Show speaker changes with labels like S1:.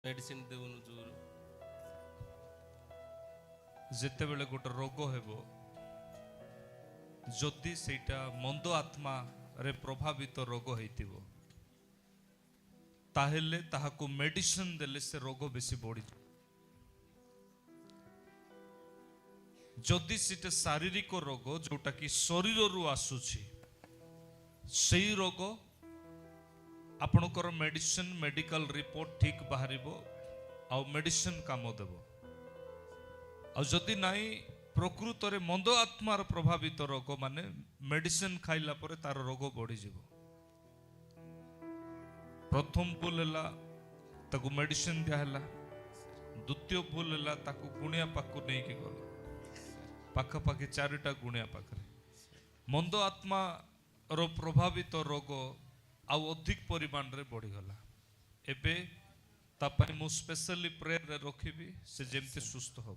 S1: Medicine देउनु जो
S2: जेते बेले गोटे रोग हेबो जदि सेटा मंद आत्मा रे प्रभावित रोग हेतिबो ताहेले ताहाको मेडिसिन देले से रोग बेसी बढ़ी जदि सेटा शारीरिक रोग जोटा कि शरीर रु आसुछि सेई रोग आपणकर मेडिसिन मेडिकल रिपोर्ट ठीक बाहरिबो आ मेडिसिन काम देबो आ जदि नाई प्रकृत रे मंद आत्मार प्रभावित रोग माने मेडिसिन खाइला परे तार रोग बढ़ी जीवो प्रथम भूल है ताकू मेडिसिन दिया है द्वितीय भूल है ताकू गुणिया पाखु नहीं कि गल पाखापाखि चारिटा गुणिया पाखरे मंद आत्मा रो प्रभावित रोग आउ अधिक परिमाण रे बढ़ी गला एबे तापाई मु स्पेशली प्रेयर रे रखिबी से जेमते सुस्थ हो।